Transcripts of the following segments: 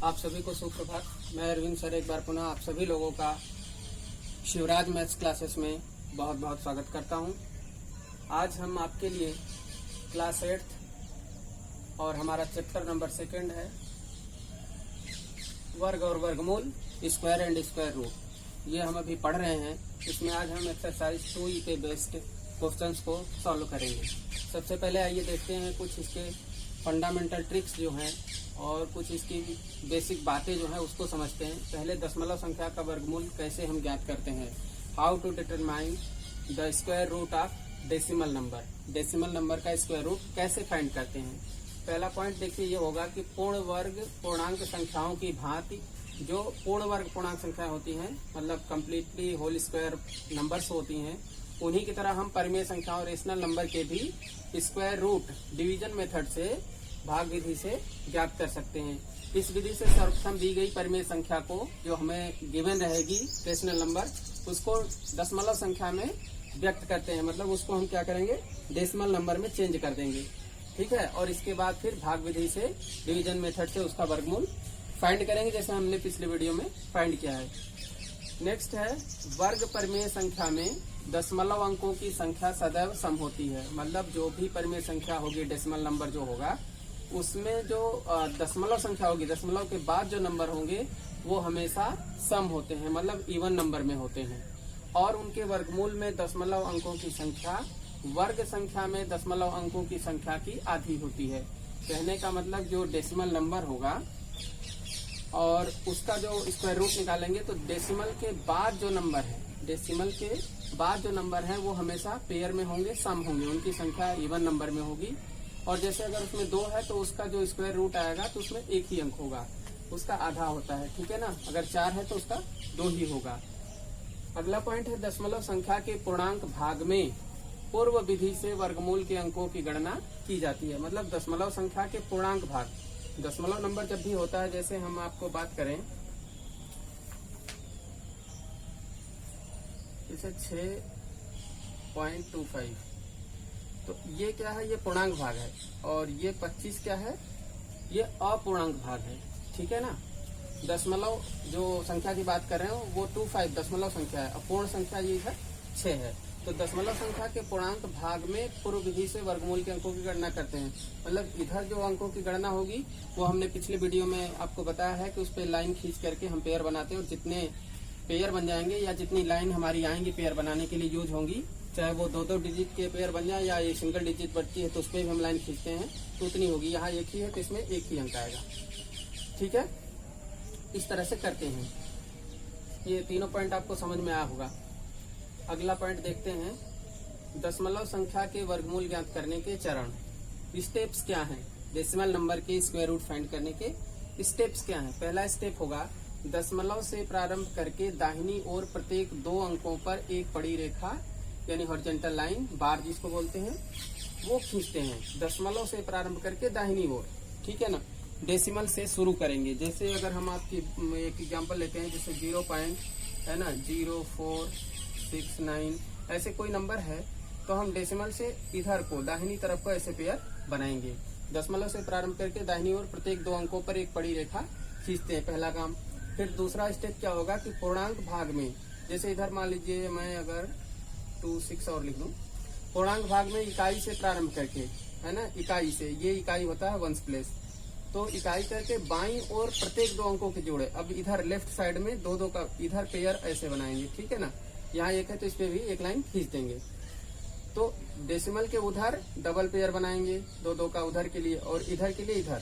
आप सभी को सुप्रभात। मैं अरविंद सर एक बार पुनः आप सभी लोगों का शिवराज मैथ्स क्लासेस में बहुत बहुत स्वागत करता हूं। आज हम आपके लिए क्लास 8th और हमारा चैप्टर नंबर 2 है वर्ग और वर्गमूल, स्क्वायर एंड स्क्वायर रूट। ये हम अभी पढ़ रहे हैं। इसमें आज हम एक्सरसाइज 2 के बेस्ड क्वेश्चंस को सॉल्व करेंगे। सबसे पहले आइए देखते हैं कुछ इसके फंडामेंटल ट्रिक्स जो हैं और कुछ इसकी बेसिक बातें जो है उसको समझते हैं। पहले दशमलव संख्या का वर्गमूल कैसे हम ज्ञात करते हैं। How to determine the square root of decimal number. Decimal number का स्क्वायर रूट कैसे फाइंड करते हैं। पहला पॉइंट देखिए ये होगा कि पूर्ण वर्ग पूर्णांक संख्याओं की भांति जो पूर्ण वर्ग पूर्णांक संख्या होती हैं, मतलब कम्प्लीटली होल स्क्वायर नंबर्स होती हैं, उन्हीं की तरह हम परिमेय संख्या और रेशनल नंबर के भी स्क्वायर रूट डिवीजन मेथड से भाग विधि से ज्ञात कर सकते हैं। इस विधि से सर्वप्रथम दी गई परिमेय संख्या को जो हमें गिवन रहेगी रेशनल नंबर, उसको दशमलव संख्या में व्यक्त करते हैं, मतलब उसको हम क्या करेंगे डेसिमल नंबर में चेंज कर देंगे, ठीक है। और इसके बाद फिर भाग विधि से डिवीजन मेथड से उसका वर्गमूल फाइंड करेंगे, जैसे हमने पिछले वीडियो में फाइंड किया है। नेक्स्ट है वर्ग परिमेय संख्या में दशमलव अंकों की संख्या सदैव सम होती है, मतलब जो भी परिमेय संख्या होगी डेसिमल नंबर जो होगा उसमें जो दशमलव संख्या होगी, दशमलव के बाद जो नंबर होंगे वो हमेशा सम होते हैं, मतलब इवन नंबर में होते हैं। और उनके वर्गमूल में दशमलव अंकों की संख्या वर्ग संख्या में दशमलव अंकों की संख्या की आधी होती है। कहने का मतलब जो डेसिमल नंबर होगा और उसका जो स्क्वायर रूट निकालेंगे तो डेसिमल के बाद जो नंबर है, डेसिमल के बाद जो नंबर है वो हमेशा पेयर में होंगे, सम होंगे, उनकी संख्या इवन नंबर में होगी। और जैसे अगर उसमें 2 है तो उसका जो स्क्वायर रूट आएगा तो उसमें 1 ही अंक होगा, उसका आधा होता है, ठीक है ना। अगर 4 है तो उसका 2 ही होगा। अगला पॉइंट है दशमलव संख्या के पूर्णांक भाग में पूर्व विधि से वर्गमूल के अंकों की गणना की जाती है। मतलब दशमलव संख्या के पूर्णांक भाग, दशमलव नंबर जब भी होता है, जैसे हम आपको बात करें जैसे 6.25, तो ये क्या है, ये पूर्णांक भाग है। और ये 25 क्या है, ये अपूर्णांक भाग है, ठीक है ना। दशमलव जो संख्या की बात कर रहे हो वो 25 दशमलव संख्या है, अपूर्ण संख्या ये है 6 है। तो दशमलव संख्या के पूर्णांक भाग में पूर्व विधि से वर्गमूल के अंकों की गणना करते हैं। मतलब इधर जो अंकों की गणना होगी वो हमने पिछले वीडियो में आपको बताया है कि उस पर लाइन खींच करके हम पेयर बनाते हैं, और जितने पेयर बन जाएंगे या जितनी लाइन हमारी आएंगी पेयर बनाने के लिए यूज होंगी, चाहे वो 2-2 डिजिट के पेयर बन जाए या ये सिंगल डिजिट बढ़ती है तो उस पर भी हम लाइन खींचते हैं, तो उतनी होगी। यहाँ 1 ही है तो इसमें 1 ही अंक आएगा, ठीक है। इस तरह से करते हैं। ये तीनों पॉइंट आपको समझ में आया होगा। अगला पॉइंट देखते हैं दशमलव संख्या के वर्गमूल ज्ञात करने के चरण, स्टेप्स क्या हैं। डेसिमल नंबर के स्क्वायर रूट फाइंड करने के स्टेप्स क्या हैं। पहला स्टेप होगा दशमलव से प्रारंभ करके दाहिनी ओर प्रत्येक 2 अंकों पर एक पड़ी रेखा यानी हॉरिजॉन्टल लाइन, बार जिसको बोलते हैं, वो खींचते हैं। दशमलव से प्रारंभ करके दाहिनी ओर, ठीक है ना। डेसिमल से शुरू करेंगे। जैसे अगर हम आपकी एक एग्जांपल लेते हैं, जैसे 0.0469 ऐसे कोई नंबर है, तो हम डेसिमल से इधर को दाहिनी तरफ को ऐसे पेयर बनाएंगे। दशमलव से प्रारंभ करके दाहिनी ओर प्रत्येक 2 अंकों पर एक पड़ी रेखा खींचते हैं, पहला काम। फिर दूसरा स्टेप क्या होगा कि पूर्णांक भाग में, जैसे इधर मान लीजिए मैं अगर 26 और लिख लूं, पूर्णांक भाग में इकाई से प्रारंभ करके, है ना, इकाई से, ये इकाई होता है वंस प्लेस, तो इकाई करके बाईं ओर प्रत्येक 2 अंकों के जोड़े। अब इधर लेफ्ट साइड में 2-2 का इधर पेयर ऐसे बनाएंगे, ठीक है ना। यहाँ 1 है तो इस पे भी एक लाइन खींच देंगे। तो डेसिमल के उधर डबल पेयर बनाएंगे 2-2 का उधर के लिए, और इधर के लिए इधर,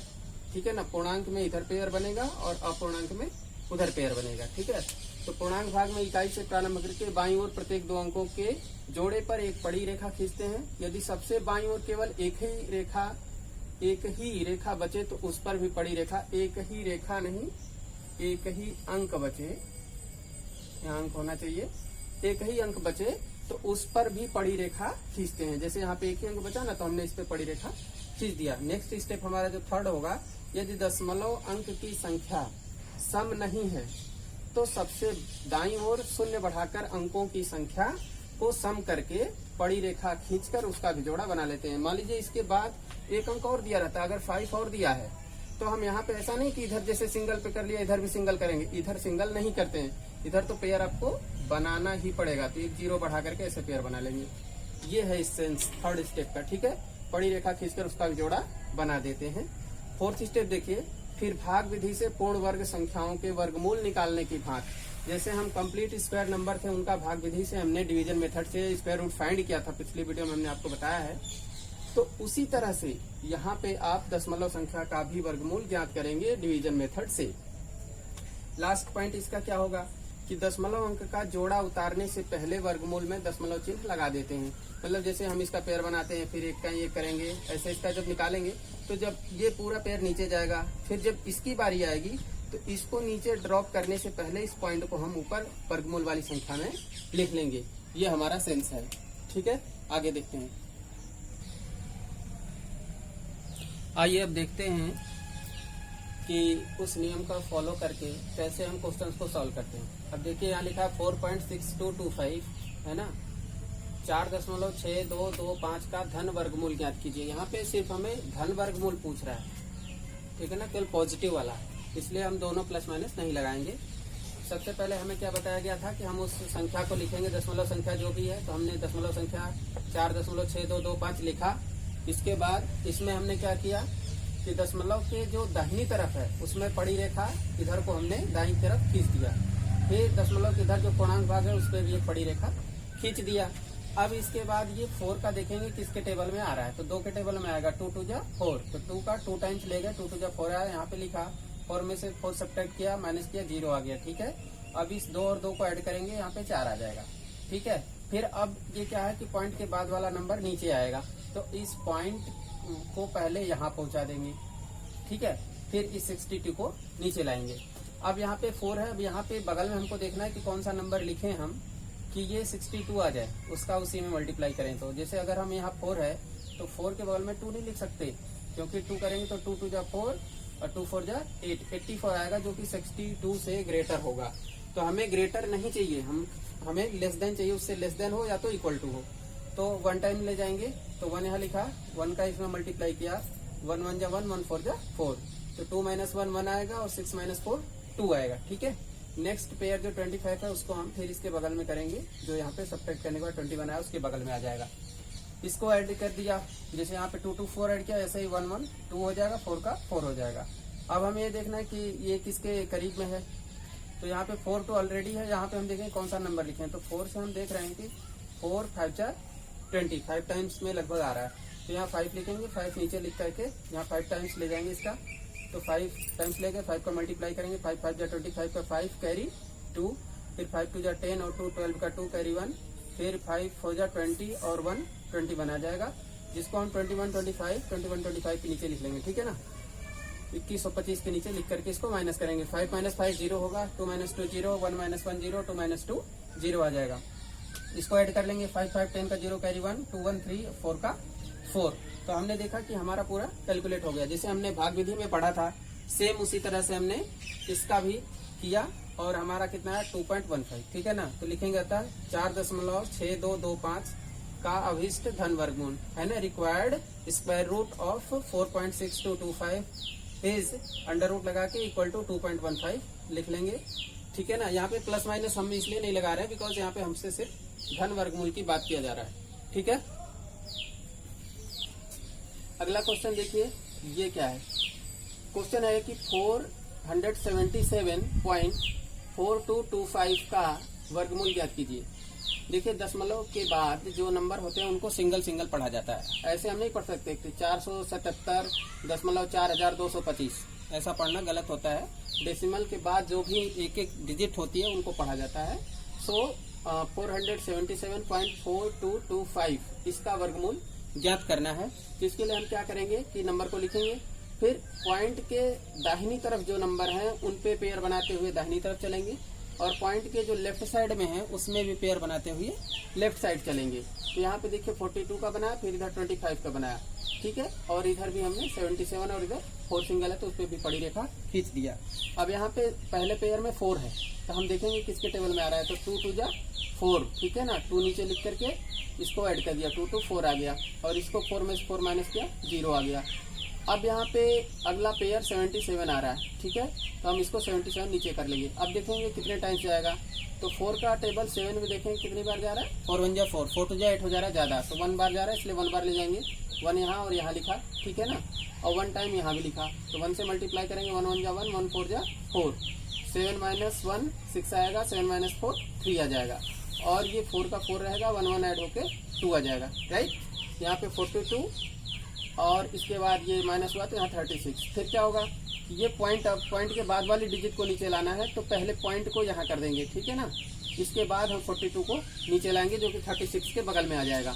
ठीक है ना। पूर्णांक में इधर पेयर बनेगा और अपूर्णांक में उधर पेयर बनेगा, ठीक है। तो पूर्णांक भाग में इकाई से प्रारंभ करके बाईं ओर प्रत्येक 2 अंकों के जोड़े पर एक पड़ी रेखा खींचते हैं। यदि सबसे बाईं ओर केवल एक ही रेखा बचे तो उस पर भी पड़ी रेखा, एक ही रेखा नहीं एक ही अंक बचे, यहाँ अंक होना चाहिए, एक ही अंक बचे तो उस पर भी पड़ी रेखा खींचते हैं। जैसे यहाँ पे एक ही अंक बचा ना, तो हमने इस पे पड़ी रेखा खींच दिया। नेक्स्ट स्टेप हमारा जो थर्ड होगा, यदि दशमलव अंक की संख्या सम नहीं है तो सबसे दाईं ओर 0 बढ़ाकर अंकों की संख्या को सम करके पड़ी रेखा खींचकर उसका भी जोड़ा बना लेते हैं। मान लीजिए इसके बाद एक अंक और दिया रहता है, अगर 5 और दिया है तो हम यहाँ पे ऐसा नहीं कि इधर जैसे सिंगल पे कर लिया इधर भी सिंगल करेंगे, इधर सिंगल नहीं करते हैं, इधर तो पेयर आपको बनाना ही पड़ेगा। तो एक जीरो बढ़ा करके ऐसे पेयर बना लेंगे। ये है इस सेंस थर्ड स्टेप का, ठीक है। पड़ी रेखा खींचकर उसका जोड़ा बना देते हैं। फोर्थ स्टेप देखिए, फिर भाग विधि से पूर्ण वर्ग संख्याओं के वर्गमूल निकालने की भाग। जैसे हम कंप्लीट स्क्वायर नंबर थे उनका भाग विधि से हमने डिवीजन मेथड से स्क्वायर रूट फाइंड किया था, पिछली वीडियो में हमने आपको बताया है। तो उसी तरह से यहाँ पे आप दशमलव संख्या का भी वर्गमूल ज्ञात करेंगे डिवीजन मेथड से। लास्ट पॉइंट इसका क्या होगा कि दशमलव अंक का जोड़ा उतारने से पहले वर्गमूल में दशमलव चिन्ह लगा देते हैं। मतलब जैसे हम इसका पेयर बनाते हैं, फिर एक का ये करेंगे, ऐसे इसका जब निकालेंगे तो जब ये पूरा पेयर नीचे जाएगा, फिर जब इसकी बारी आएगी तो इसको नीचे ड्रॉप करने से पहले इस पॉइंट को हम ऊपर वर्गमूल वाली संख्या में लिख लेंगे। ये हमारा सेंस है, ठीक है। आगे देखते हैं। आइए अब देखते हैं कि उस नियम का फॉलो करके कैसे हम क्वेश्चंस को सॉल्व करते हैं। अब देखिए यहाँ लिखा है 4.6225 है ना, 4.6225 का धन वर्गमूल ज्ञात कीजिए। यहाँ पे सिर्फ हमें धन वर्गमूल पूछ रहा है, ठीक है ना, केवल पॉजिटिव वाला, इसलिए हम दोनों प्लस माइनस नहीं लगाएंगे। सबसे पहले हमें क्या बताया गया था कि हम उस संख्या को लिखेंगे, दशमलव संख्या जो भी है, तो हमने दशमलव संख्या 4.6225 लिखा। इसके बाद इसमें हमने क्या किया कि दशमलव के जो दाहिनी तरफ है उसमें पड़ी रेखा इधर को हमने दाहिनी तरफ खींच दिया। फिर दशमलव के इधर जो पूर्णांक भाग है उस पर भी एक पड़ी रेखा खींच दिया। अब इसके बाद ये 4 का देखेंगे किसके टेबल में आ रहा है, तो 2 के टेबल में आएगा, 2 2 4, तो 2 का 2 टाइम्स ले गए, 2 2 4 आया, यहाँ पे लिखा 4 में से 4 सब्ट्रैक्ट किया, माइनस किया, 0 आ गया, ठीक है। अब इस 2 और 2 को ऐड करेंगे, यहाँ पे 4 आ जाएगा, ठीक है। फिर अब ये क्या है कि पॉइंट के बाद वाला नंबर नीचे आएगा, तो इस पॉइंट को पहले यहाँ पहुंचा देंगे, ठीक है। फिर इस 62 को नीचे लाएंगे। अब यहाँ पे 4 है, अब यहाँ पे बगल में हमको देखना है कि कौन सा नंबर लिखें हम कि ये 62 आ जाए, उसका उसी में मल्टीप्लाई करें। तो जैसे अगर हम यहाँ 4 है तो 4 के बगल में 2 नहीं लिख सकते, क्योंकि 2 करेंगे तो 2 2 जा 4 और 2 4 जा 8, 84 आएगा, जो कि 62 से ग्रेटर होगा। तो हमें ग्रेटर नहीं चाहिए, हमें लेस देन चाहिए, उससे लेस देन हो या तो इक्वल टू हो। तो 1 टाइम ले जाएंगे, तो 1 यहाँ लिखा, 1 का इसमें मल्टीप्लाई किया, 1 1 जा 1, 1 4 जा 4, तो 2 - 1 1 आएगा और 6 - 4 2 आएगा, ठीक है। नेक्स्ट पेयर जो 25 है उसको हम फिर इसके बगल में करेंगे, जो यहाँ पे सब्ट्रैक्ट करने के बाद 21 आया उसके बगल में आ जाएगा। इसको ऐड कर दिया, जैसे यहाँ पे 2 2 4 ऐड किया, ऐसे ही 1 1 2 हो जाएगा, 4 का 4 हो जाएगा। अब हमें ये देखना है कि ये किसके करीब में है, तो यहाँ पे 4 तो ऑलरेडी है, यहाँ पे हम देखें कौन सा नंबर लिखे, तो 4 से हम देख रहे हैं कि 4 5 जा 20, 5 टाइम्स में लगभग आ रहा है, तो यहाँ 5 लिखेंगे, 5 नीचे लिख करके यहाँ 5 टाइम्स ले जाएंगे इसका, तो 5 टाइम्स लेके 5 का मल्टीप्लाई करेंगे, 5 5 जा 25 का 5 कैरी 2, फिर 5 2 जा 10 और 2 12 का 2 कैरी 1, फिर 5 4 जा 20 और 1 21 आ जाएगा, जिसको हम 21 25 के नीचे लिख लेंगे, ठीक है ना। 21 और 25 के नीचे लिख करके इसको माइनस करेंगे, 5 - 5 0 होगा, 2 - 2 0, 1 - 1 0, 2 - 2 0 आ जाएगा। इसको ऐड कर लेंगे, 5 5 10 का 0 कैरी 1, 2 1 3 4 का 4। तो हमने देखा कि हमारा पूरा कैलकुलेट हो गया, जैसे हमने भाग विधि में पढ़ा था सेम उसी तरह से हमने इसका भी किया, और हमारा कितना है 2.15, ठीक है ना। तो लिखेंगे अतः 4.6225 का अभिष्ट धन वर्गमूल है ना, required square root of 4.6225 is under root लगा के इक्वल टू 2.15 लिख लेंगे, ठीक है ना। यहाँ पे प्लस माइनस हम इसलिए नहीं लगा रहे हैं बिकॉज यहाँ पे हमसे सिर्फ धन वर्गमूल की बात किया जा रहा है, ठीक है। अगला क्वेश्चन देखिए, ये क्या है, क्वेश्चन है कि 477.4225 का वर्गमूल ज्ञात कीजिए। देखिए दशमलव के बाद जो नंबर होते हैं उनको सिंगल सिंगल पढ़ा जाता है, ऐसे हम नहीं पढ़ सकते 477.4225 ऐसा पढ़ना गलत होता है। डेसिमल के बाद जो भी एक एक डिजिट होती है उनको पढ़ा जाता है। सो 477.4225 इसका वर्गमूल ज्ञात करना है। तो इसके लिए हम क्या करेंगे कि नंबर को लिखेंगे, फिर पॉइंट के दाहिनी तरफ जो नंबर है उन पे पेयर बनाते हुए दाहिनी तरफ चलेंगे, और पॉइंट के जो लेफ्ट साइड में है उसमें भी पेयर बनाते हुए लेफ्ट साइड चलेंगे। तो यहाँ पे देखिए 42 का बनाया, फिर इधर 25 का बनाया, ठीक है, और इधर भी हमने 77 और इधर 4 सिंगल है तो उस पर भी पड़ी रेखा खींच दिया। अब यहाँ पे पहले पेयर में 4 है, तो हम देखेंगे किसके टेबल में आ रहा है, तो 2 2 जा 4, ठीक है ना। 2 नीचे लिख करके इसको ऐड कर दिया, 2 2 4 आ गया, और इसको 4 में से 4 माइनस किया 0 आ गया। अब यहाँ पे अगला पेयर 77 आ रहा है, ठीक है, तो हम इसको 77 नीचे कर लेंगे। अब देखेंगे कितने टाइम्स जाएगा, तो 4 का टेबल 7 में देखेंगे कितनी बार जा रहा है, 4 1 जा 4, 4 2 जा 8 हो जा रहा है ज़्यादा, तो 1 बार जा रहा है, इसलिए 1 बार ले जाएंगे, 1 यहाँ और यहाँ लिखा, ठीक है ना, और 1 टाइम यहाँ भी लिखा, तो 1 से मल्टीप्लाई करेंगे, 1 1 जा 1, 1 4 जा 4, 7 माइनस 1 6 आएगा, 7 माइनस 4 3 आ जाएगा, और ये 4 का 4 रहेगा, 1 1 ऐड होके 2 आ जाएगा, राइट। यहाँ पे 42 और इसके बाद ये माइनस हुआ तो यहाँ 36। फिर क्या होगा, ये पॉइंट के बाद वाली डिजिट को नीचे लाना है, तो पहले पॉइंट को यहाँ कर देंगे, ठीक है ना, इसके बाद हम 42 को नीचे लाएंगे जो कि 36 के बगल में आ जाएगा।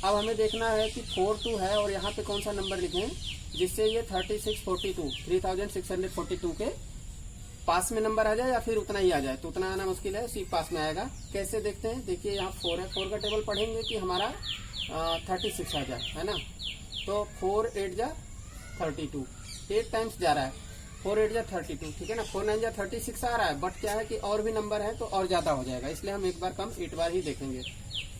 अब हमें देखना है कि 42 है और यहाँ पे कौन सा नंबर लिखें जिससे ये 3642 के पास में नंबर आ जाए या फिर उतना ही आ जाए, तो उतना आना मुश्किल है, उसी पास में आएगा। कैसे देखते हैं, देखिए यहाँ 4 है, 4 का टेबल पढ़ेंगे कि हमारा 36 आ जाए, है ना, तो 4 8 जा 32, 8 टाइम्स जा रहा है, 4 8 जा 32, ठीक है ना, 4 9 जा 36 आ रहा है, बट क्या है कि और भी नंबर है तो और ज्यादा हो जाएगा, इसलिए हम एक बार कम 8 बार ही देखेंगे।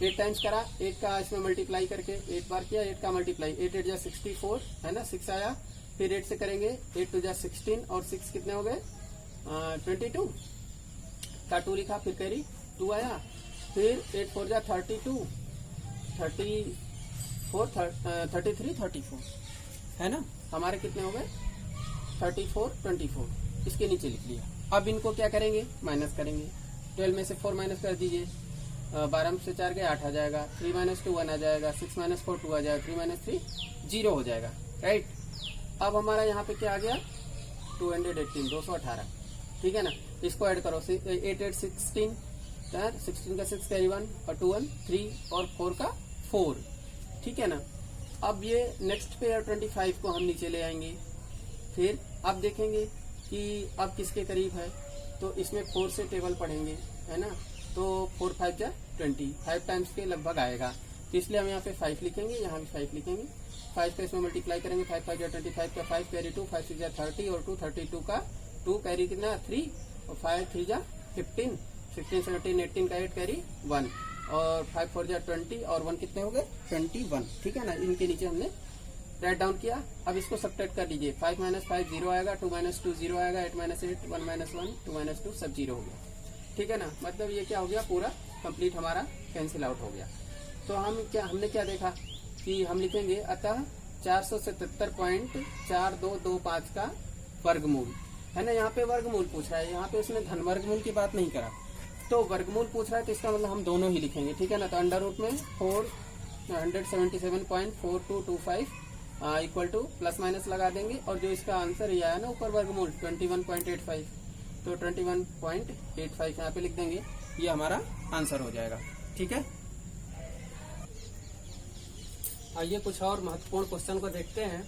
8 टाइम्स करा, 8 का इसमें मल्टीप्लाई करके 8 बार किया, 8 का मल्टीप्लाई 8 8 जा 64, है ना, 6 आया, फिर 8 से करेंगे, 8 2 जा 16 और 6 कितने हो गए 22 का 2 लिखा, फिर कैरी 2 आया, फिर 8 4 जा 32, 33 34, है ना, हमारे कितने हो गए 34 24, इसके नीचे लिख लिया। अब इनको क्या करेंगे, माइनस करेंगे, 12 में से 4 माइनस कर दीजिए, 12 में से 4 गए 8 आ जाएगा, 3 माइनस 2 1 आ जाएगा, 6 माइनस 4 2 आ जाएगा, 3 माइनस 3 0 हो जाएगा, राइट। अब हमारा यहाँ पे क्या आ गया 218, ठीक है ना, इसको ऐड करो, 8 8 16, 16 का 6 कैरी 1 और 2 1 3 और 4 का 4, ठीक है ना। अब ये नेक्स्ट पेयर 25 को हम नीचे ले आएंगे, फिर अब देखेंगे कि अब किसके करीब है, तो इसमें 4 से टेबल पढ़ेंगे, है ना, तो 4 5 जा 20, 5 टाइम्स के लगभग आएगा, तो इसलिए हम यहाँ पे 5 लिखेंगे, यहाँ भी 5 लिखेंगे, 5 का इसमें मल्टीप्लाई करेंगे, 5 5 जा 25 का 5 कैरी 2, 5 6 जा 30 और 2 32 का 2 कैरी कितना 3 और 5 3 जा 15, 16 17 18 का 8 कैरी 1 और 5 4 जा 20 और 1 कितने हो गए 21, ठीक है ना। इनके नीचे हमने राइट डाउन किया। अब इसको सब्ट्रैक्ट कर लीजिए, 5 माइनस 5 0 आएगा, 2 माइनस 2 0 आएगा, 8 माइनस 8 1 माइनस 1 2 माइनस 2 सब 0 हो गया, ठीक है ना। मतलब ये क्या हो गया, पूरा कंप्लीट हमारा कैंसिल आउट हो गया। तो हमने क्या देखा कि हम लिखेंगे अतः 477.4225 का वर्गमूल, है ना। यहाँ पे वर्गमूल पूछ रहा है, यहाँ पे उसने धन वर्गमूल की बात नहीं करा, तो वर्गमूल पूछ रहा है, तो इसका मतलब हम दोनों ही लिखेंगे, ठीक है ना। तो अंडर रूट में 477.4225 इक्वल टू प्लस माइनस लगा देंगे, और जो इसका आंसर ये आया ना ऊपर वर्गमूल 21.85, तो 21.85 यहाँ पे लिख देंगे, ये हमारा आंसर हो जाएगा, ठीक है। आइए कुछ और महत्वपूर्ण क्वेश्चन को देखते हैं।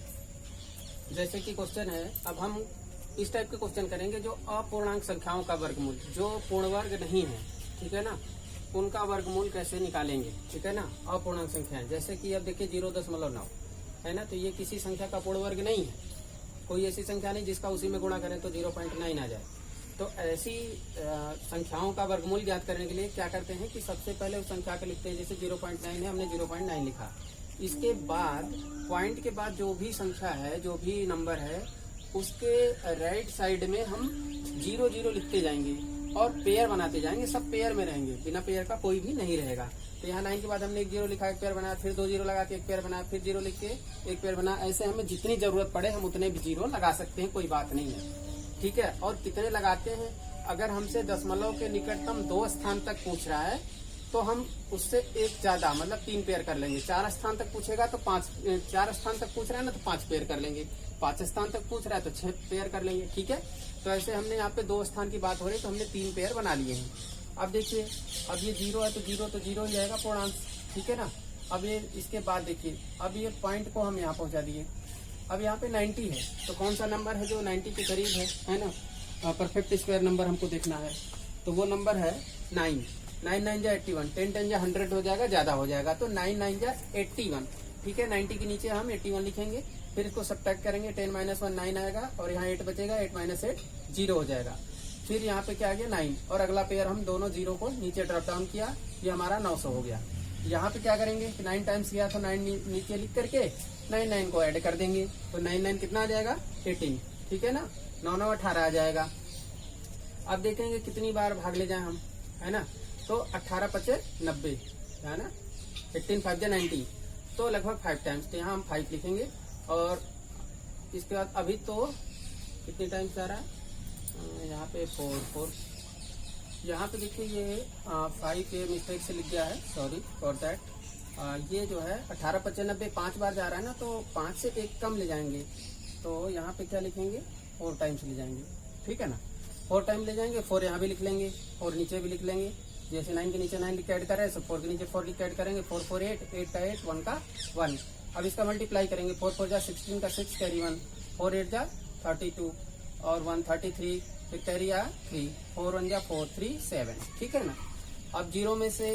जैसे कि क्वेश्चन है, अब हम इस टाइप के क्वेश्चन करेंगे जो अपूर्णांक संख्याओं का वर्गमूल, जो पूर्ण वर्ग नहीं है, ठीक है ना, उनका वर्गमूल कैसे निकालेंगे, ठीक है ना। अपूर्णांक संख्याएं जैसे कि अब देखिए 0.9 है ना, तो ये किसी संख्या का पूर्ण वर्ग नहीं है, कोई ऐसी संख्या नहीं जिसका उसी में गुणा करें तो 0.9 आ जाए। तो ऐसी संख्याओं का वर्गमूल ज्ञात करने के लिए क्या करते हैं कि सबसे पहले उस संख्या को लिखते हैं, जैसे 0.9 है, हमने 0.9 लिखा, इसके बाद पॉइंट के बाद जो भी संख्या है, जो भी नंबर है, उसके राइट साइड में हम 0 0 लिखते जाएंगे और पेयर बनाते जाएंगे, सब पेयर में रहेंगे, बिना पेयर का कोई भी नहीं रहेगा। तो यहाँ 9 के बाद हमने 1 0 लिखा, एक पेयर बनाया, फिर 2 0 लगा के एक पेयर बनाया, फिर 0 लिख के एक पेयर बना, ऐसे हमें जितनी जरूरत पड़े हम उतने भी 0 लगा सकते हैं, कोई बात नहीं है, ठीक है। और कितने लगाते हैं, अगर हमसे दशमलव के निकटतम 2 स्थान तक पूछ रहा है तो हम उससे एक ज्यादा मतलब 3 पेयर कर लेंगे। 4 स्थान तक पूछेगा तो 4 स्थान तक पूछ रहा है ना, तो 5 पेयर कर लेंगे। 5 स्थान तक पूछ रहा है तो 6 पेयर कर लेंगे, ठीक है। तो ऐसे हमने यहाँ पे 2 स्थान की बात हो रही है तो हमने 3 पेयर बना लिए हैं। अब देखिए, अब ये 0 है तो 0 ही जाएगा पूर्णांक, ठीक है ना। अब ये इसके बाद देखिए, अब ये पॉइंट को हम यहाँ पहुंचा दिए। अब यहाँ पे 90 है, तो कौन सा नंबर है जो 90 के करीब है ना, परफेक्ट स्क्वायर नंबर हमको देखना है, तो वो नंबर है 9 9 जा 81, 10 10 जा 100 हो जाएगा, ज्यादा हो जाएगा, तो 9 9 जा 81, ठीक है। 90 के नीचे हम 81 लिखेंगे, फिर इसको सब्ट्रैक्ट करेंगे, 10 माइनस 1 9 आएगा, और यहाँ 8 बचेगा, 8 माइनस 8 0 हो जाएगा। फिर यहाँ पे क्या आ गया 9, और अगला पेयर हम दोनों 0 को नीचे ड्रॉप डाउन किया, ये हमारा 900 हो गया। यहाँ पे क्या करेंगे, 9 टाइम्स किया तो 9 नीचे लिख करके 99 को ऐड कर देंगे तो 99 कितना आ जाएगा 18, ठीक है ना, 9 9 18 आ जाएगा। अब देखेंगे कितनी बार भाग ले जाए हम, है ना, तो 18 पचे 90, है ना, 18 5 जा 90, तो लगभग 5 टाइम्स, तो यहाँ हम 5 लिखेंगे। और इसके बाद अभी तो कितने टाइम्स जा रहा है, यहाँ पे 4 यहाँ पे देखिए ये 5 ये मिस्टेक से लिख गया है, सॉरी फॉर दैट। ये जो है 18 पचे 90 5 बार जा रहा है ना, तो 5 से 1 कम ले जाएंगे, तो यहाँ पे क्या लिखेंगे 4 टाइम्स ले जाएंगे, ठीक है ना, 4 टाइम ले जाएंगे, 4 यहाँ भी लिख लेंगे और नीचे भी लिख लेंगे। जैसे 9 के नीचे 9 लिख के ऐड कर रहे हैं, सब 4 के नीचे 4 लिख के ऐड करेंगे, 4 4 8, 8 का 8, 1 का 1। अब इसका मल्टीप्लाई करेंगे, 4 4 जा 16 का 6 कैरी 1, 4 8 जा 32 और 1 33, फिर कैरी आ 3, 4 1 जा 4 3 7, ठीक है ना। अब 0 में से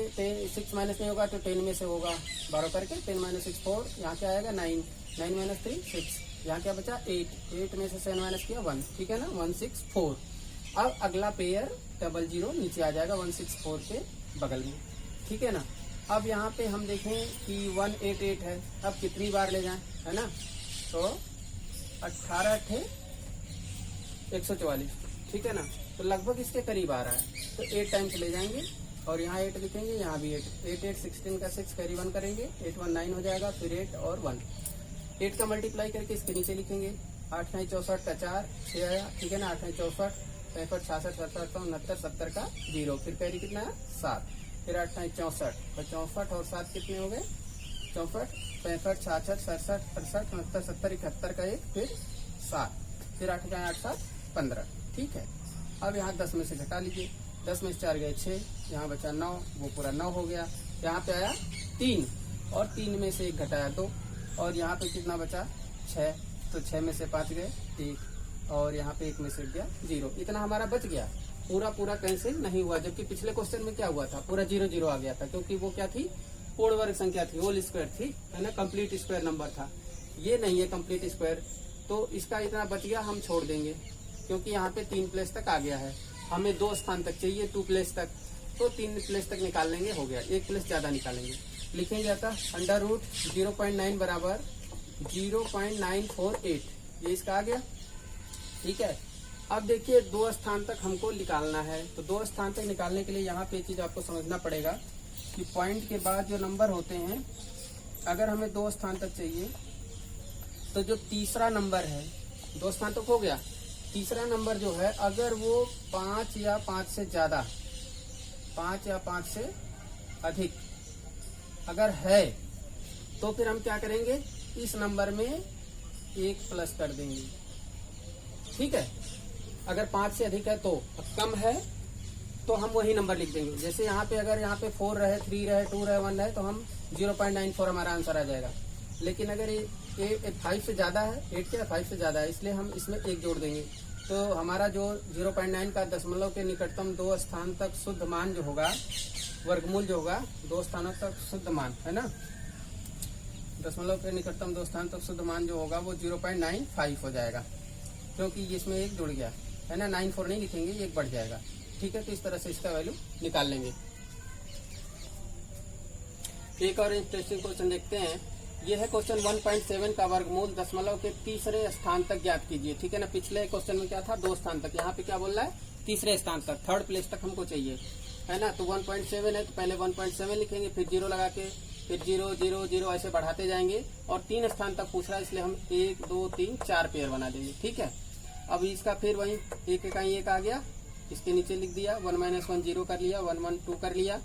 6 माइनस नहीं होगा तो 10 में से होगा, 12 करके 10 माइनस 6 4, यहाँ क्या आएगा 9, 9 माइनस 3 6, यहाँ क्या बचा 8, 8 में से 7 माइनस किया 1, ठीक है ना, 1 6 4। अब अगला पेयर 00 नीचे आ जाएगा 164 के बगल में, ठीक है ना। अब यहाँ पे हम देखें कि 188 है, अब कितनी बार ले जाएं, है ना, तो 18 × 144, ठीक है ना, तो लगभग इसके करीब आ रहा है, तो 8 टाइम्स ले जाएंगे और यहाँ 8 लिखेंगे, यहाँ भी 8 8 16 का 6 कैरी 1 करेंगे, 8 1 9 हो जाएगा, फिर 8 और 1, 8 का मल्टीप्लाई करके इसके नीचे लिखेंगे, 8 9 64 का 4 6 आया, ठीक है ना, 8 9 64 65 66 67 69 70 का 0, फिर कैरी कितना है 7, फिर 8 9 64 तो 64 और 7 कितने हो गए 64 65 66 67 68 69 70 71 का 1, फिर 7, फिर 8 का 8 7 15, ठीक है। अब यहाँ 10 में से घटा लीजिए, 10 में से 4 गए 6, यहाँ बचा 9, वो पूरा 9 हो गया, यहाँ पे आया 3 और 3 में से 1 घटाया 2 और यहाँ पे कितना बचा 6, तो 6 में से 5 गए 1 और यहाँ पे 1 में से गया 0, इतना हमारा बच गया, पूरा कैंसिल नहीं हुआ। जबकि पिछले क्वेश्चन में क्या हुआ था, पूरा 0 0 आ गया था, क्योंकि वो क्या थी पूर्ण वर्ग संख्या थी, होल स्क्वायर थी, है ना, कंप्लीट स्क्वायर नंबर था। ये नहीं है कंप्लीट स्क्वायर, तो इसका इतना बच गया, हम छोड़ देंगे क्योंकि यहाँ पे 3 प्लेस तक आ गया है, हमें 2 स्थान तक चाहिए 2 प्लेस तक, तो 3 प्लेस तक निकाल लेंगे, हो गया, 1 प्लेस ज्यादा निकालेंगे। लिखेंगे आता √0.9 बराबर 0.948, ये इसका आ गया, ठीक है। अब देखिए 2 स्थान तक हमको निकालना है, तो 2 स्थान तक निकालने के लिए यहाँ पे चीज आपको समझना पड़ेगा कि पॉइंट के बाद जो नंबर होते हैं, अगर हमें 2 स्थान तक चाहिए तो जो तीसरा नंबर है 2 स्थान तक हो गया, तीसरा नंबर जो है अगर वो 5 या 5 से ज्यादा, 5 या 5 से अधिक अगर है, तो फिर हम क्या करेंगे, इस नंबर में 1 प्लस कर देंगे, ठीक है। अगर 5 से अधिक है तो, कम है तो हम वही नंबर लिख देंगे। जैसे यहाँ पे अगर यहाँ पे 4 रहे 3 रहे 2 रहे 1 रहे तो हम 0.94 हमारा आंसर आ जाएगा। लेकिन अगर ये 5 से ज्यादा है, 8 क्या 5 से ज्यादा है, इसलिए हम इसमें 1 जोड़ देंगे, तो हमारा जो 0.9 का दशमलव के निकटतम 2 स्थान तक शुद्ध मान जो होगा, वर्गमूल जो होगा 2 स्थानों तक शुद्ध मान, है ना, दशमलव के निकटतम 2 स्थान तक शुद्ध मान जो होगा वो 0.95 हो जाएगा, क्योंकि इसमें 1 जुड़ गया, है ना, 94 नहीं लिखेंगे, 1 बढ़ जाएगा, ठीक है। तो इस तरह से इसका वैल्यू निकाल लेंगे। एक और इंटरेस्टिंग क्वेश्चन देखते हैं, ये है क्वेश्चन 1.7 का वर्गमूल दशमलव के तीसरे स्थान तक ज्ञात कीजिए, ठीक है ना। पिछले क्वेश्चन में क्या था 2 स्थान तक, यहाँ पे क्या बोल रहा है तीसरे स्थान तक, 3rd प्लेस तक हमको चाहिए, है ना। तो 1.7 है तो पहले 1.7 लिखेंगे, फिर 0 लगा के फिर 0 0 0 ऐसे बढ़ाते जाएंगे और 3 स्थान तक पूछ रहा है, इसलिए हम 1 2 3 4 पेयर बना देंगे, ठीक है। अब इसका फिर वही 1 का 1 आ गया, इसके नीचे लिख दिया, 1 - 1 0 कर लिया, 1 1 2 कर लिया,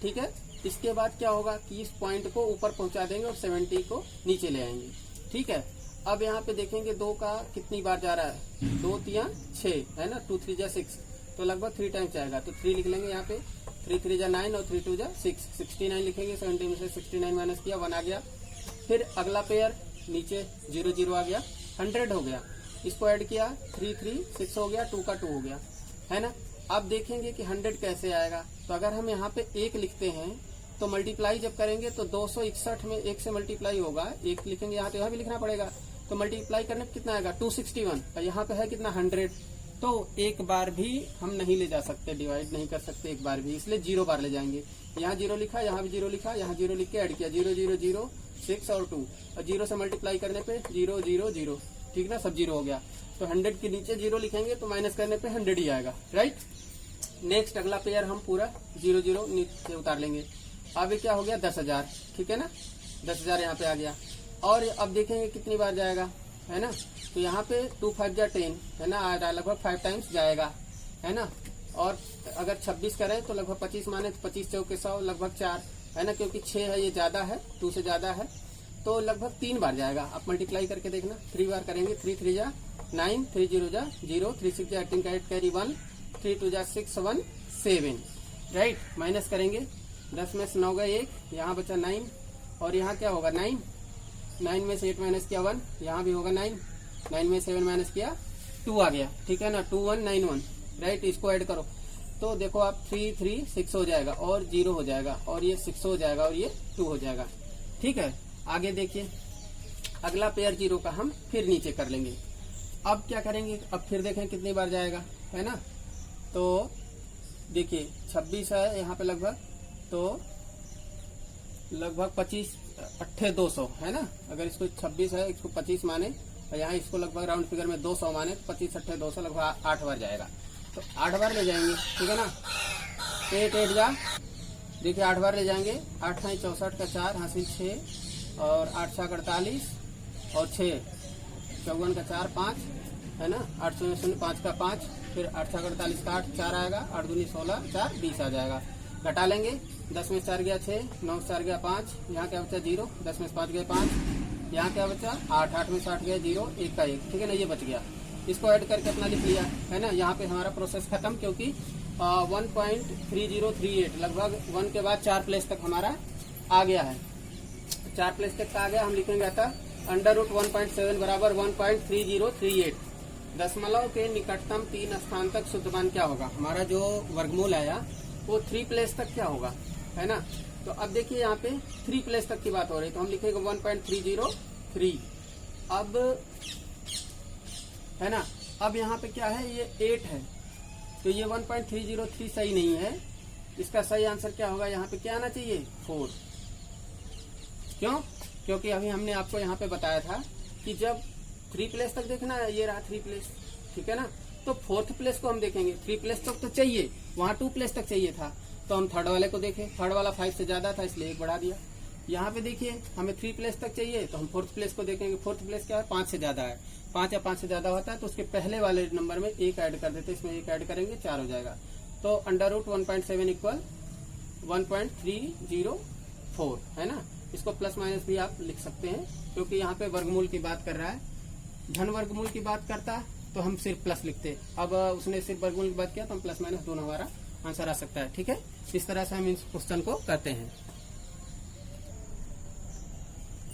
ठीक है। इसके बाद क्या होगा कि इस पॉइंट को ऊपर पहुंचा देंगे और 70 को नीचे ले आएंगे, ठीक है। अब यहाँ पे देखेंगे 2 का कितनी बार जा रहा है, 2 3 6 है ना, 2 3 जा 6, तो लगभग 3 टाइम्स जाएगा, तो 3 लिख लेंगे यहाँ पे, 3 3 जा 9 और 3 2 जा 6, 69 लिखेंगे, 70 में से 69 माइनस किया 1 आ गया। फिर अगला पेयर नीचे 0 0 आ गया, 100 हो गया, इसको ऐड किया 3 3 6 हो गया, 2 का 2 हो गया, है ना। अब देखेंगे कि 100 कैसे आएगा, तो अगर हम यहाँ पे 1 लिखते हैं तो मल्टीप्लाई जब करेंगे तो 261 में 1 से मल्टीप्लाई होगा, 1 लिखेंगे यहाँ तो यहाँ भी लिखना पड़ेगा, तो मल्टीप्लाई करने पे कितना आएगा 261, और यहाँ पे है कितना 100, तो एक बार भी हम नहीं ले जा सकते, डिवाइड नहीं कर सकते एक बार भी, इसलिए 0 बार ले जाएंगे। यहाँ 0 लिखा, यहाँ भी 0 लिखा, यहाँ 0 लिख के ऐड किया, 0 0 0 6 और 2 और 0 से मल्टीप्लाई करने पे 0 0 0, ठीक ना, सब 0 हो गया। तो 100 के नीचे 0 लिखेंगे तो माइनस करने पे 100 ही आएगा, राइट। नेक्स्ट अगला पेयर हम पूरा 0 0 नीचे उतार लेंगे। अब क्या हो गया 10,000, ठीक है ना, 10,000 यहाँ पे आ गया। और अब देखेंगे कितनी बार जाएगा, है ना, तो यहाँ पे 2 5 जा 10, है ना, लगभग 5 टाइम्स जाएगा, है ना। और अगर 26 करें तो लगभग 25 माने तो 25 चौके 100, लगभग 4, है ना, क्योंकि 6 है ये ज्यादा है, 2 से ज्यादा है, तो लगभग 3 बार जाएगा। आप मल्टीप्लाई करके देखना, 3 बार करेंगे, 3 3 जा 9, 3 0 जा 0, 3 6 जा 18 का 8 कैरी 1, 3 2 जा 6 1 7, राइट। माइनस करेंगे, 10 में से 9 गए 1, यहाँ बचा 9 और यहाँ क्या होगा 9, 9 में से 8 माइनस किया 1, यहाँ भी होगा 9, 9 में 7 माइनस किया 2 आ गया, ठीक है ना, 2 1 9 1, राइट। इसको ऐड करो तो देखो आप 3 3 6 हो जाएगा और 0 हो जाएगा और ये 6 हो जाएगा और ये 2 हो जाएगा, ठीक है। आगे देखिए अगला पेयर 0 का हम फिर नीचे कर लेंगे। अब क्या करेंगे, अब फिर देखें कितनी बार जाएगा, है ना। तो देखिए 26 है यहाँ पे लगभग, तो लगभग 25 8 200, है ना। अगर इसको 26 है, इसको 25 माने और यहाँ इसको लगभग राउंड फिगर में 200 माने, 25 8 200 लगभग 8 बार जाएगा, तो 8 बार ले जाएंगे, ठीक है ना। 8 8 जा, देखिए 8 बार ले जाएंगे, 8 है 64 का 4 हासिल 6 और 8 6 48 और 6 54 का 4 5, है ना, 8 0 5 का 5, फिर 8 6 48 का 8 4 आएगा, 8 दूनी 16 4 20 आ जाएगा। घटा लेंगे, 10 में 4 गया 6, 9 4 गया 5, यहाँ क्या बचा 0, 10 में 5 गए 5, यहाँ क्या बचा 8, 8 में 60 गया 0, 1 का 1, ठीक है ना, ये बच गया। इसको ऐड करके अपना लिख लिया, है ना। यहाँ पे हमारा प्रोसेस खत्म, क्योंकि 1.3038 लगभग 1 के बाद 4 प्लेस तक हमारा आ गया है। 4 प्लेस तक आ गया, हम लिखेंगे आता √1.7 बराबर 1.3038। दशमलव के निकटतम 3 स्थान तक शुद्ध मान क्या होगा, हमारा जो वर्गमूल आया वो 3 प्लेस तक क्या होगा, है ना। तो अब देखिए यहाँ पे 3 प्लेस तक की बात हो रही, तो हम लिखेंगे 1.303। अब है ना, अब यहाँ पे क्या है, ये 8 है, तो ये 1.303 सही नहीं है। इसका सही आंसर क्या होगा, यहाँ पे क्या आना चाहिए 4। क्यों, क्योंकि अभी हमने आपको यहाँ पे बताया था कि जब 3 प्लेस तक देखना है, ये रहा 3 प्लेस, ठीक है ना, तो 4th प्लेस को हम देखेंगे। 3 प्लेस तक तो चाहिए, वहाँ 2 प्लेस तक चाहिए था, तो हम थर्ड वाले को देखें, थर्ड वाला 5 से ज्यादा था इसलिए 1 बढ़ा दिया। यहाँ पे देखिए हमें 3 प्लेस तक चाहिए, तो हम 4th प्लेस को देखेंगे। 4th प्लेस क्या है, 5 से ज्यादा है, 5 या 5 से ज्यादा होता है तो उसके पहले वाले नंबर में 1 ऐड कर देते, इसमें 1 ऐड करेंगे 4 हो जाएगा। तो √1.7 इक्वल 1.304, है ना। इसको प्लस माइनस भी आप लिख सकते हैं, क्योंकि यहाँ पे वर्गमूल की बात कर रहा है। धन वर्गमूल की बात करता तो हम सिर्फ प्लस लिखते, अब उसने सिर्फ वर्गमूल की बात किया तो हम प्लस माइनस दोनों हमारा आंसर आ सकता है, ठीक है। इस तरह से हम इस क्वेश्चन को करते हैं।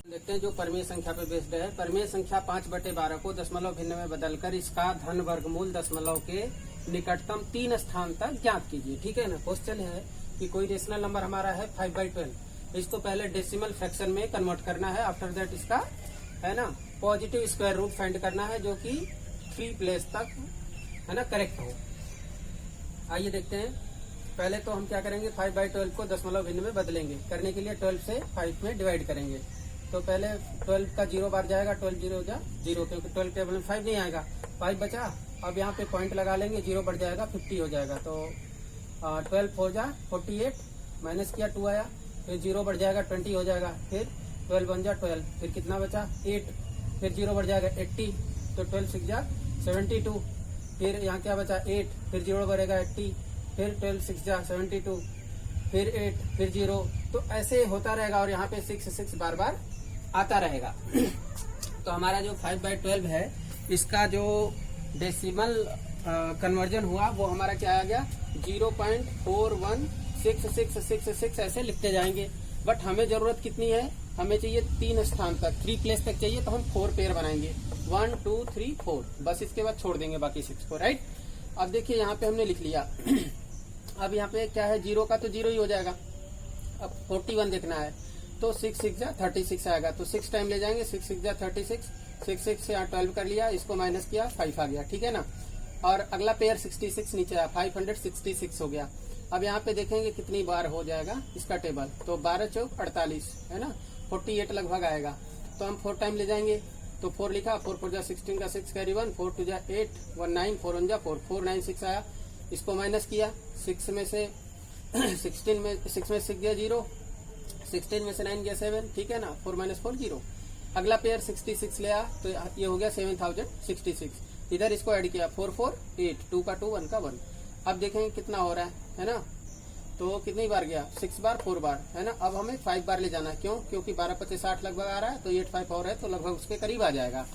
देखते हैं जो परमेय संख्या पे बेस्ड है। परमेय संख्या 5/12 को दशमलव भिन्न में बदलकर इसका धन वर्गमूल दशमलव के निकटतम 3 स्थान तक ज्ञात कीजिए, ठीक है ना। क्वेश्चन है कि कोई रेशनल नंबर हमारा है 5/12, इसको पहले डेसिमल फ्रैक्शन में कन्वर्ट करना है, आफ्टर दैट इसका, है ना, पॉजिटिव स्क्वायर रूट फाइंड करना है, जो कि 3 प्लेस तक, है ना, करेक्ट हो। आइए देखते हैं। पहले तो हम क्या करेंगे, 5/12 को दशमलव भिन्न में बदलेंगे। करने के लिए 12 से 5 में डिवाइड करेंगे। तो पहले 12 का 0 बार जाएगा, 12 0 जा 0, क्योंकि 12 टेबल में 5 नहीं आएगा, 5 बचा। अब यहाँ पे पॉइंट लगा लेंगे, 0 बढ़ जाएगा 50 हो जाएगा। तो 12 4 जा 48, माइनस किया 2 आया, फिर 0 बढ़ जाएगा 20 हो जाएगा, फिर 12 1 जा 12, फिर कितना बचा 8, फिर 0 बढ़ जाएगा 80, तो 12 6 जा 72, फिर यहाँ क्या बचा 8, फिर 0 बढ़ेगा 80, फिर 12 6 जा 72, फिर 8, फिर 0, तो ऐसे होता रहेगा। और यहाँ पे 6 6 बार बार आता रहेगा। तो हमारा जो 5/12 है, इसका जो डेसिमल कन्वर्जन हुआ वो हमारा क्या आ गया 0.416666 ऐसे लिखते जाएंगे। बट हमें जरूरत कितनी है, हमें चाहिए 3 स्थान तक, 3 प्लेस तक चाहिए, तो हम 4 पेयर बनाएंगे, 1 2 3 4, बस इसके बाद छोड़ देंगे बाकी 6 को, राइट। अब देखिए यहाँ पे हमने लिख लिया। अब यहाँ पे क्या है, 0 का तो 0 ही हो जाएगा। अब 41 देखना है, तो 6 6 जा 36 आएगा, तो 6 टाइम ले जाएंगे, 6 6 जा 36, 6 6 से 12 कर लिया, इसको माइनस किया 5 आ गया, ठीक है ना। और अगला पेयर 66 नीचे आया, 566 हो गया। अब यहाँ पे देखेंगे कितनी बार हो जाएगा इसका टेबल, तो 12 चौक 48, है ना, 48 लगभग आएगा। तो हम 4 टाइम ले जाएंगे, तो 4 लिखा, 4 4 जा 16 का 6 कैरी 1, 4 2 जा 8, 1 9, 4 1 जा 4, 4 9 6 आया। इसको माइनस किया, 6 में से 6 में 6 गया 0, 16 में से 9 गया 7, ठीक है ना, 4 - 4 0। अगला पेयर 66 ले आया, तो ये हो गया 7066। इधर इसको ऐड किया, 4 4 8, 2 का 2, 1 का 1। अब देखेंगे कितना हो रहा है ना, तो कितनी बार गया, 6 बार 4 बार, है ना। अब हमें 5 बार ले जाना है, क्यों, क्योंकि 12 25 60 लगभग आ रहा है, तो 8 5 और है, तो लगभग उसके करीब आ जाएगा।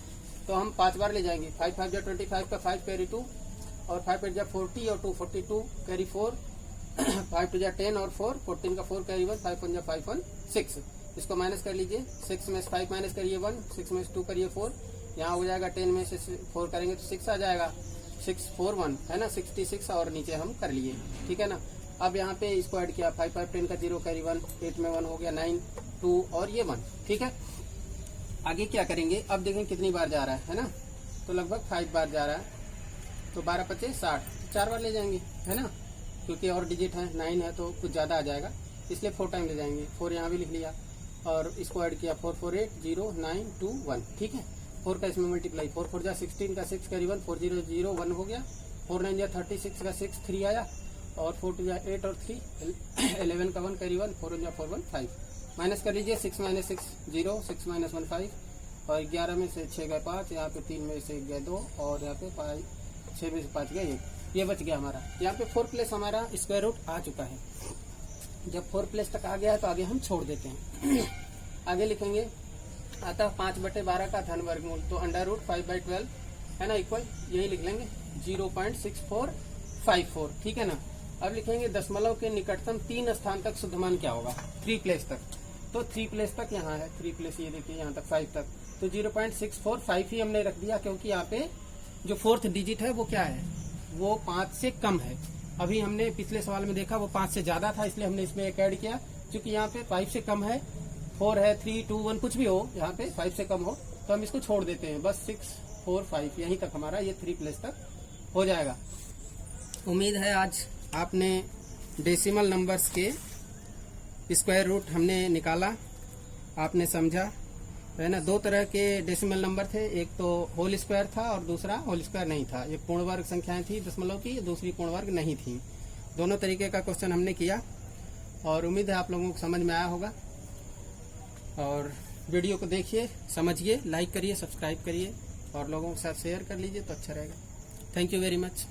तो हम 5 बार ले जाएंगे, 5 5 जा 25 का 5 कैरी 2, और 5 8 जा 40 और 2 42 कैरी 4, 5 2 जा 10 और 4 14 का 4 कैरी 1, 5 1 जा 5 1 6। इसको माइनस कर लीजिए, 6 में से 5 माइनस करिए 1, 6 में से 2 करिए 4, यहाँ हो जाएगा 10 में से 4 करेंगे तो 6 आ जाएगा, 6 4 1, है ना, 66 और नीचे हम कर लिए, ठीक है ना। अब यहाँ पे इसको ऐड किया, 5 5 10 का 0 कैरी 1, 8 में 1 हो गया 9 2 और ये 1, ठीक है। आगे क्या करेंगे, अब देखें कितनी बार जा रहा है ना, तो लगभग 5 बार जा रहा है, तो 12 25 60, 4 बार ले जाएंगे, है ना, क्योंकि और डिजिट है 9 है तो कुछ ज्यादा आ जाएगा, इसलिए 4 टाइम ले जाएंगे। 4 यहाँ भी लिख लिया और इसको ऐड किया, 4 4 8 0 9 2 1, ठीक है। 4 का इसमें मल्टीप्लाई, 4 4 जा 16 का 6 कैरी 1, 4 0 0 1 हो गया, 4 9 जा 36 का 6 3 आया, और 4 2 जा 8 और 3 11 का 1 कैरी 1, 4 1 जा 4 1 5। माइनस कर लीजिए, 6 - 6 0, 6 - 1 5, और 11 में से 6 गए 5, यहाँ पे 3 में से 1 गए 2, और यहाँ पे 6 में से 5 गए 1, ये बच गया हमारा। यहाँ पे 4 प्लेस हमारा स्क्वायर रूट आ चुका है। जब 4 प्लेस तक आ गया है तो आगे हम छोड़ देते हैं। आगे लिखेंगे, अतः 5/12 का धन वर्गमूल, तो √5/12 है ना, इक्वल यही लिख लेंगे 0.6454, ठीक है ना। अब लिखेंगे दशमलव के निकटतम 3 स्थान तक शुद्धमान क्या होगा, 3 प्लेस तक, तो 3 प्लेस तक यहाँ है, 3 प्लेस ये देखिए यहाँ तक 5 तक, तो 0.645 ही हमने रख दिया, क्योंकि यहाँ पे जो 4th डिजिट है वो क्या है, वो 5 से कम है। अभी हमने पिछले सवाल में देखा वो 5 से ज्यादा था, इसलिए हमने इसमें एक ऐड किया, क्योंकि यहाँ पे 5 से कम है, 4 है 3 2 1 कुछ भी हो, यहाँ पे 5 से कम हो तो हम इसको छोड़ देते हैं, बस 6 4 5 यहीं तक हमारा ये 3 प्लेस तक हो जाएगा। उम्मीद है आज आपने डेसिमल नंबर्स के स्क्वायर रूट हमने निकाला, आपने समझा, है ना। 2 तरह के डेसिमल नंबर थे, एक तो होल स्क्वायर था और दूसरा होल स्क्वायर नहीं था। एक पूर्ण वर्ग संख्याएं थी दशमलव की, दूसरी पूर्ण वर्ग नहीं थी। दोनों तरीके का क्वेश्चन हमने किया, और उम्मीद है आप लोगों को समझ में आया होगा। और वीडियो को देखिए, समझिए, लाइक करिए, सब्सक्राइब करिए और लोगों के साथ शेयर कर लीजिए तो अच्छा रहेगा। Thank you very much.